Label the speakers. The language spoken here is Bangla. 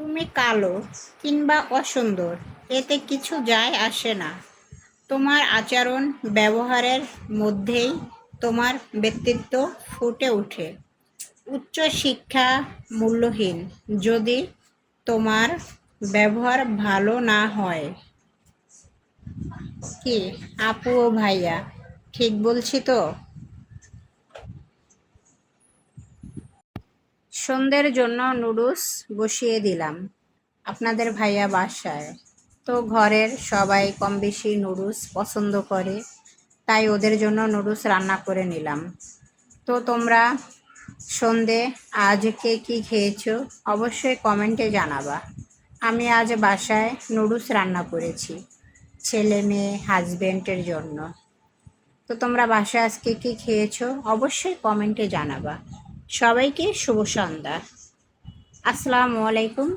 Speaker 1: তুমি কালো কিংবা অসুন্দর এতে কিছু যায় আসে না। তোমার আচরণ ব্যবহারের মধ্যেই তোমার ব্যক্তিত্ব ফুটে ওঠে। উচ্চ শিক্ষা মূল্যহীন যদি তোমার ব্যবহার ভালো না হয়। কি আপু ও ভাইয়া, ঠিক বলছি তো? সন্ধ্যের জন্য নুডলস বসিয়ে দিলাম আপনাদের ভাইয়া বাসায়। তো ঘরের সবাই কম বেশি নুডলস পছন্দ করে, তাই ওদের জন্য নুডলস রান্না করে নিলাম। তো তোমরা সন্ধে আজ কে কী খেয়েছো অবশ্যই কমেন্টে জানাবা। আমি আজ বাসায় নুডলস রান্না করেছি ছেলে মেয়ে হাজবেন্ডের জন্য। তো তোমরা বাসায় আজকে কী খেয়েছো অবশ্যই কমেন্টে জানাবা। সবাইকে শুভ সন্ধ্যা। আসসালামু আলাইকুম।